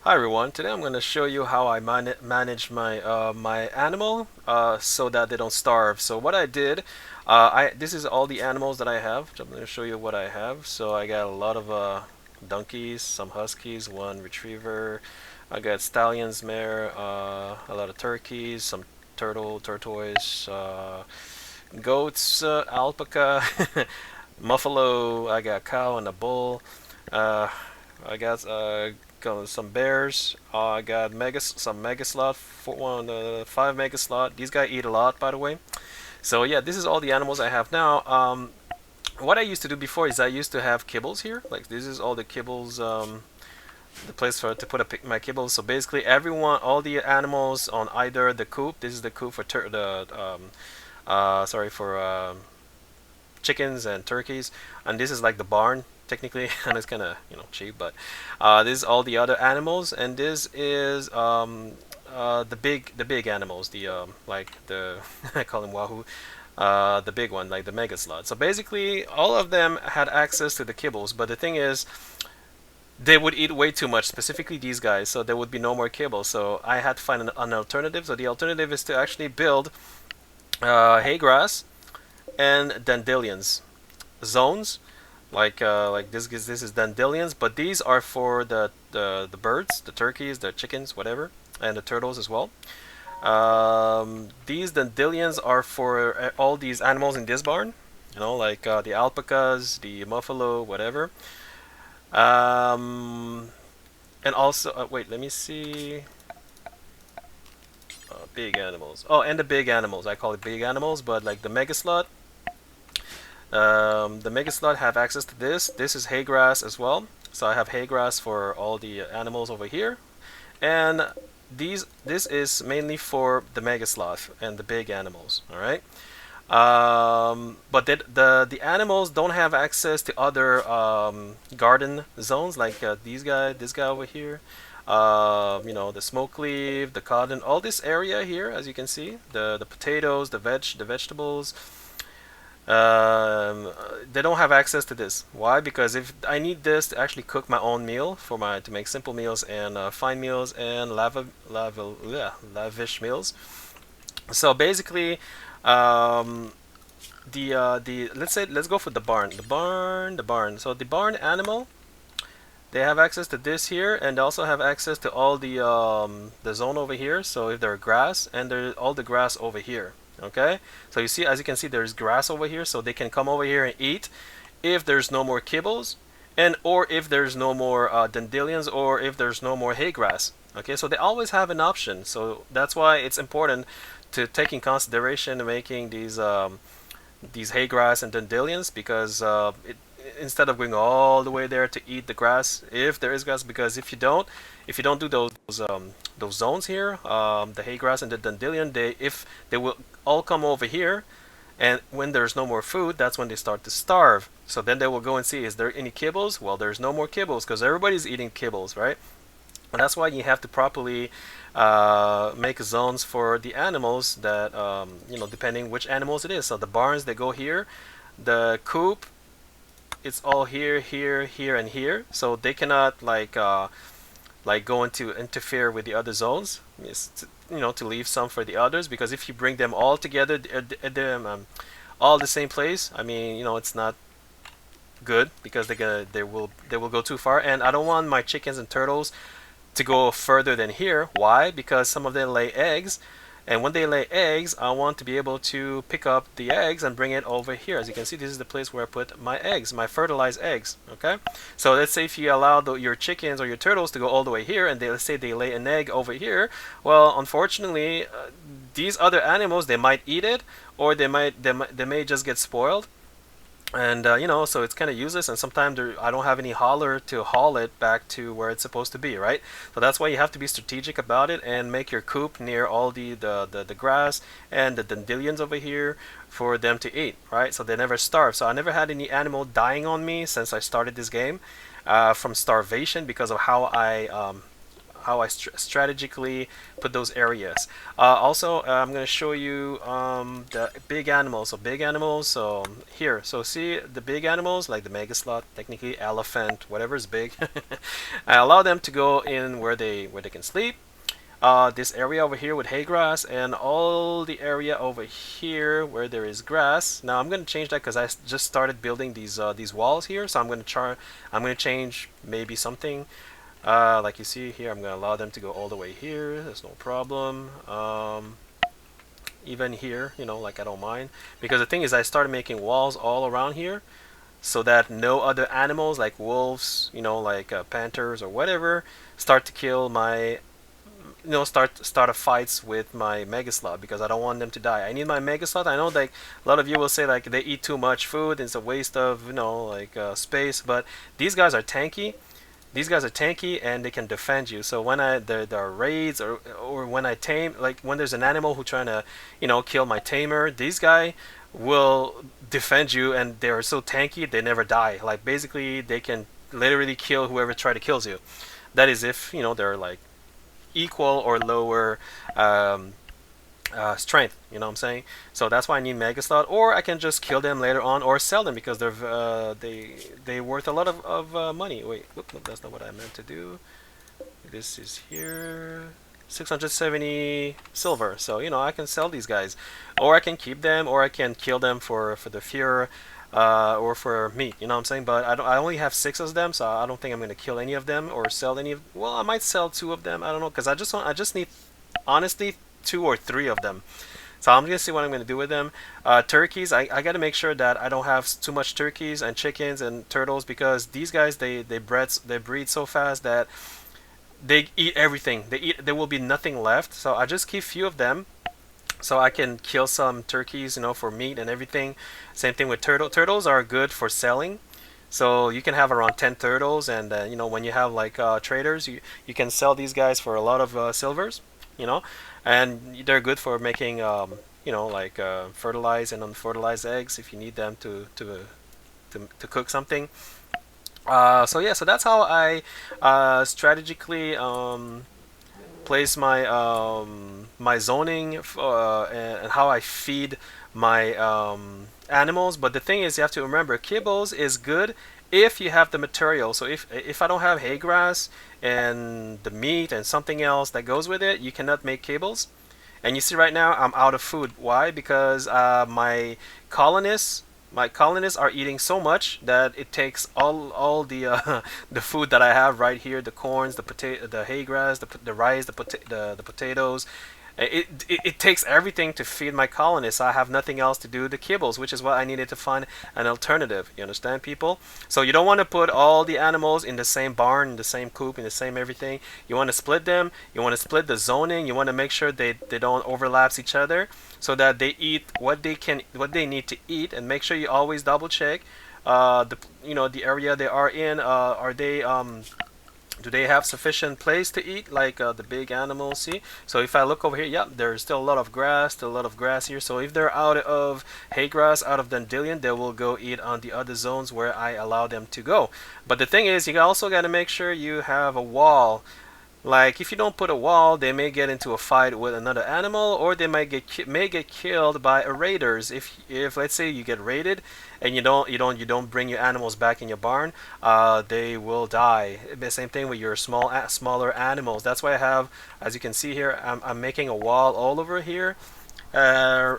Hi everyone. Today I'm going to show you how I manage my animal so that they don't starve. So what I did, this is all the animals that I have. I'm going to show you what I have. So I got a lot of donkeys, some huskies, one retriever. I got stallions, mare, a lot of turkeys, some tortoise, goats, alpaca, buffalo. I got cow and a bull. Uh, I got some bears. I got some mega slot for five mega slot. These guys eat a lot, by the way. So yeah, this is all the animals I have now. What I used to do before is I used to have kibbles here. Like this is all the kibbles. The place for to put my kibbles. So basically, all the animals on either the coop. This is the coop for sorry for chickens and turkeys, and this is like the barn technically, and it's kind of cheap, but this is all the other animals, and this is the big animals, the like the I call them wahoo, the big one, like the mega slot. So basically, all of them had access to the kibbles, but the thing is, they would eat way too much, specifically these guys, so there would be no more kibble. So I had to find an alternative. So the alternative is to actually build hay grass and dandelions zones, like this is dandelions, but these are for the birds, the turkeys, the chickens, whatever, and the turtles as well. These dandelions are for all these animals in this barn, like the alpacas, the buffalo, whatever. Um, and also, wait, let me see. Big animals. Oh, and the big animals. I call it big animals, but like the mega slot. The mega slot have access to this. This is hay grass as well. So I have hay grass for all the animals over here. And this is mainly for the mega sloth and the big animals. All right. But the animals don't have access to other garden zones like this guy over here. The smoke leaf, the cotton, all this area here, as you can see, the potatoes, the vegetables. Um, they don't have access to this. Why? Because if I need this to actually cook my own meal to make simple meals and fine meals and lavish meals. So basically, um, the let's go for the barn. The barn. So the barn animal, they have access to this here, and they also have access to all the zone over here. So if there are grass, and there's all the grass over here. Okay, so you see, as you can see, there's grass over here, so they can come over here and eat if there's no more kibbles, and or if there's no more dandelions, or if there's no more hay grass. Okay, so they always have an option. So that's why it's important to take in consideration making these hay grass and dandelions, because instead of going all the way there to eat the grass, if there is grass, because if you don't do those zones here, the hay grass and the dandelion, they will all come over here, and when there's no more food, that's when they start to starve. So then they will go and see, is there any kibbles? Well, there's no more kibbles because everybody's eating kibbles, right? And that's why you have to properly make zones for the animals that, depending which animals it is. So the barns, they go here. The coop, it's all here, here, here, and here. So they cannot like go into interfere with the other zones. To leave some for the others, because if you bring them all together, all the same place, I mean, it's not good, because they will go too far, and I don't want my chickens and turtles to go further than here. Why? Because some of them lay eggs, and when they lay eggs, I want to be able to pick up the eggs and bring it over here. As you can see, this is the place where I put my eggs, my fertilized eggs. Okay, so let's say if you allow your chickens or your turtles to go all the way here, and let's say they lay an egg over here. Well, unfortunately, these other animals, they might eat it, or they may just get spoiled, and so it's kind of useless, and sometimes I don't have any hauler to haul it back to where it's supposed to be, right? So that's why you have to be strategic about it and make your coop near all the grass and the dandelions over here for them to eat, right? So they never starve. So I never had any animal dying on me since I started this game from starvation, because of how how I strategically put those areas. Also, I'm going to show you the big animals. So big animals. So here, so see the big animals like the mega slot, technically elephant, whatever is big. I allow them to go in where they can sleep. This area over here with hay grass and all the area over here where there is grass. Now I'm going to change that because I just started building these walls here, so I'm going to change maybe something like you see here. I'm going to allow them to go all the way here. There's no problem. Even here, you know, like I don't mind, because the thing is I started making walls all around here so that no other animals like wolves, you know, like panthers or whatever, start to kill my, you know, start a fights with my mega slot, because I don't want them to die. I need my mega slot. I know like a lot of you will say like they eat too much food, it's a waste of, you know, like space, but these guys are tanky. These guys are tanky and they can defend you. So when there are raids, or when I tame, like when there's an animal who trying to, you know, kill my tamer, these guy will defend you, and they are so tanky they never die. Like basically they can literally kill whoever try to kills you. That is if, you know, they're like equal or lower um, strength. You know what I'm saying? So that's why I need mega slot, or I can just kill them later on or sell them because they worth a lot of money. Wait, whoop, no, that's not what I meant to do. This is here. 670 silver. So you know I can sell these guys, or I can keep them, or I can kill them for the fear. Or for meat, you know what I'm saying? But I only have 6 of them, so I don't think I'm gonna kill any of them or sell any of. Well, I might sell 2 of them. I don't know, because I just need honestly 2 or 3 of them. So I'm gonna see what I'm gonna do with them. Turkeys, I gotta make sure that I don't have too much turkeys and chickens and turtles, because these guys they breed so fast that they eat everything. There will be nothing left. So I just keep few of them so I can kill some turkeys, you know, for meat and everything. Same thing with turtles are good for selling. So you can have around 10 turtles, and you know, when you have like traders, you can sell these guys for a lot of silvers, you know, and they're good for making you know, like fertilized and unfertilized eggs if you need them to cook something. So yeah, so that's how I strategically place my zoning, and how I feed my animals. But the thing is, you have to remember, kibbles is good if you have the material. So if I don't have hay grass and the meat and something else that goes with it, you cannot make kibbles. And you see right now I'm out of food. Why? Because colonists my colonists are eating so much that it takes all the the food that I have right here, the corns, the hay grass, the rice, the potatoes. It takes everything to feed my colonists. I have nothing else to do the kibbles, which is why I needed to find an alternative. You understand, people? So you don't want to put all the animals in the same barn, in the same coop, in the same everything. You want to split them. You want to split the zoning. You want to make sure they don't overlap each other, so that they eat what they need to eat, and make sure you always double check the, you know, the area they are in. Are they do they have sufficient place to eat, like the big animals? See, so if I look over here, yeah, there's still a lot of grass, here. So if they're out of hay grass, out of dandelion, they will go eat on the other zones where I allow them to go. But the thing is, you also got to make sure you have a wall. Like if you don't put a wall, they may get into a fight with another animal, or they might get killed by raiders. If let's say you get raided and you don't bring your animals back in your barn, they will die. The same thing with your smaller animals. That's why I have, as you can see here, I'm making a wall all over here. Uh,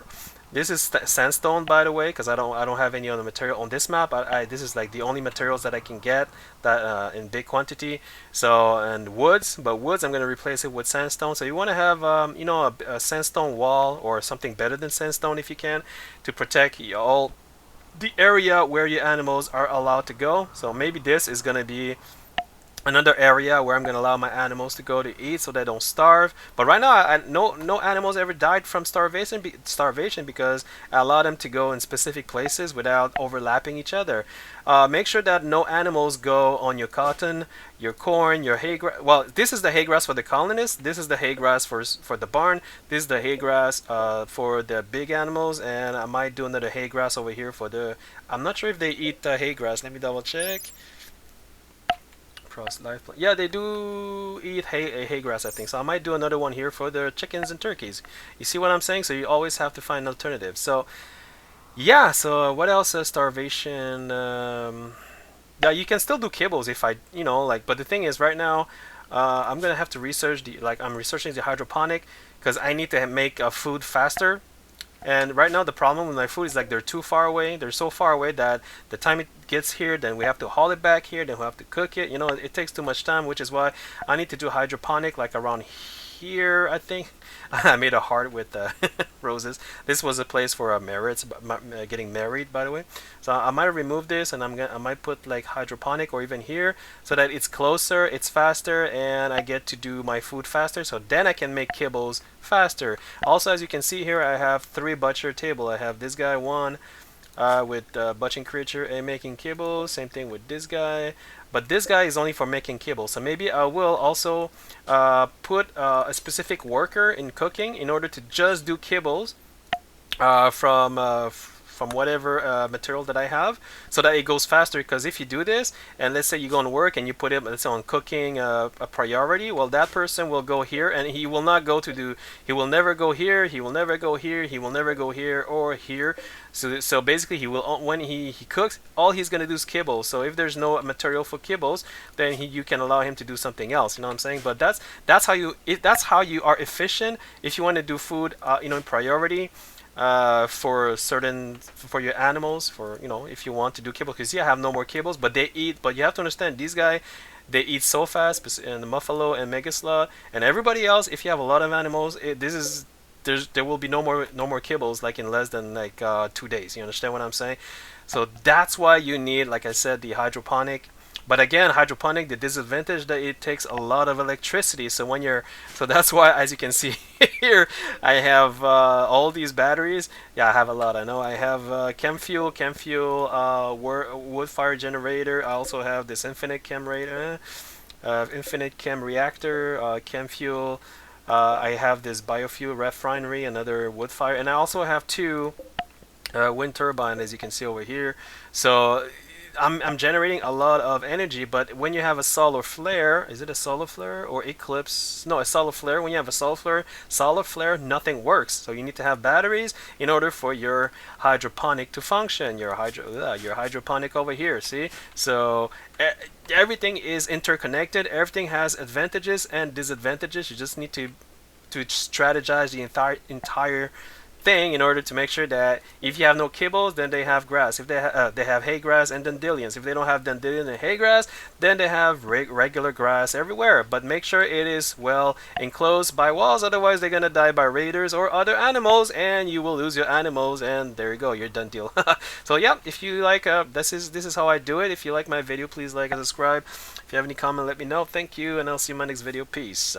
this is sandstone, by the way, because I don't have any other material on this map. This is like the only materials that I can get that in big quantity. So, and woods, but woods I'm going to replace it with sandstone. So you want to have you know, a sandstone wall or something better than sandstone if you can, to protect all the area where your animals are allowed to go. So maybe this is going to be another area where I'm gonna allow my animals to go to eat so they don't starve. But right now, no animals ever died from starvation because I allow them to go in specific places without overlapping each other. Make sure that no animals go on your cotton, your corn, your hay grass. Well, this is the hay grass for the colonists. This is the hay grass for the barn. This is the hay grass for the big animals, and I might do another hay grass over here for the. I'm not sure if they eat hay grass. Let me double check. cross life. Yeah, they do eat hay grass, I think. So I might do another one here for the chickens and turkeys. You see what I'm saying? So you always have to find alternatives. So yeah. So what else? Starvation. Yeah, you can still do kibbles if I, like. But the thing is, right now, I'm gonna have to research I'm researching the hydroponic because I need to make food faster. And right now the problem with my food is like they're too far away. They're so far away that the time it gets here, then we have to haul it back here, then we have to cook it. It takes too much time, which is why I need to do hydroponic like around here, I think. I made a heart with roses. This was a place for marriage, getting married, by the way. So I might remove this, and I might put like hydroponic or even here, so that it's closer, it's faster, and I get to do my food faster. So then I can make kibbles faster. Also, as you can see here, I have 3 butcher table. I have this guy one with butchering creature and making kibbles. Same thing with this guy. But this guy is only for making kibbles. So maybe I will also put a specific worker in cooking in order to just do kibbles from whatever material that I have, so that it goes faster. Because if you do this, and let's say you go on work and you put it, let's say, on cooking a priority, well, that person will go here, and he will not go to do. He will never go here. He will never go here. He will never go here or here. So basically, he will, when he cooks, all he's gonna do is kibbles. So if there's no material for kibbles, then you can allow him to do something else. You know what I'm saying? But that's how you are efficient if you want to do food, in priority. For your animals, if you want to do kibble, because I have no more kibbles, but they eat. But you have to understand, these guys, they eat so fast, and the buffalo and megaslot and everybody else. If you have a lot of animals, there will be no more kibbles like in less than 2 days. You understand what I'm saying? So that's why you need, like I said, the hydroponic. But again, hydroponic, the disadvantage that it takes a lot of electricity. So that's why, as you can see here, I have all these batteries. Yeah, I have a lot. I know I have chem fuel, wood fire generator. I also have this infinite chem reactor, chem fuel. I have this biofuel refinery, another wood fire, and I also have 2 wind turbine, as you can see over here. So I'm generating a lot of energy. But when you have a solar flare, is it a solar flare or eclipse? No, a solar flare. When you have a solar flare, nothing works. So you need to have batteries in order for your hydroponic to function. Your hydroponic over here, see? So everything is interconnected. Everything has advantages and disadvantages. You just need to strategize the entire thing in order to make sure that if you have no kibbles, then they have grass. If they have hay grass and dandelions. If they don't have dandelion and hay grass, then they have regular grass everywhere. But make sure it is well enclosed by walls, otherwise they're gonna die by raiders or other animals, and you will lose your animals, and there you go, you're done deal. So yeah, if you like, this is how I do it. If you like my video, please like and subscribe. If you have any comment, let me know. Thank you, and I'll see you in my next video. Peace.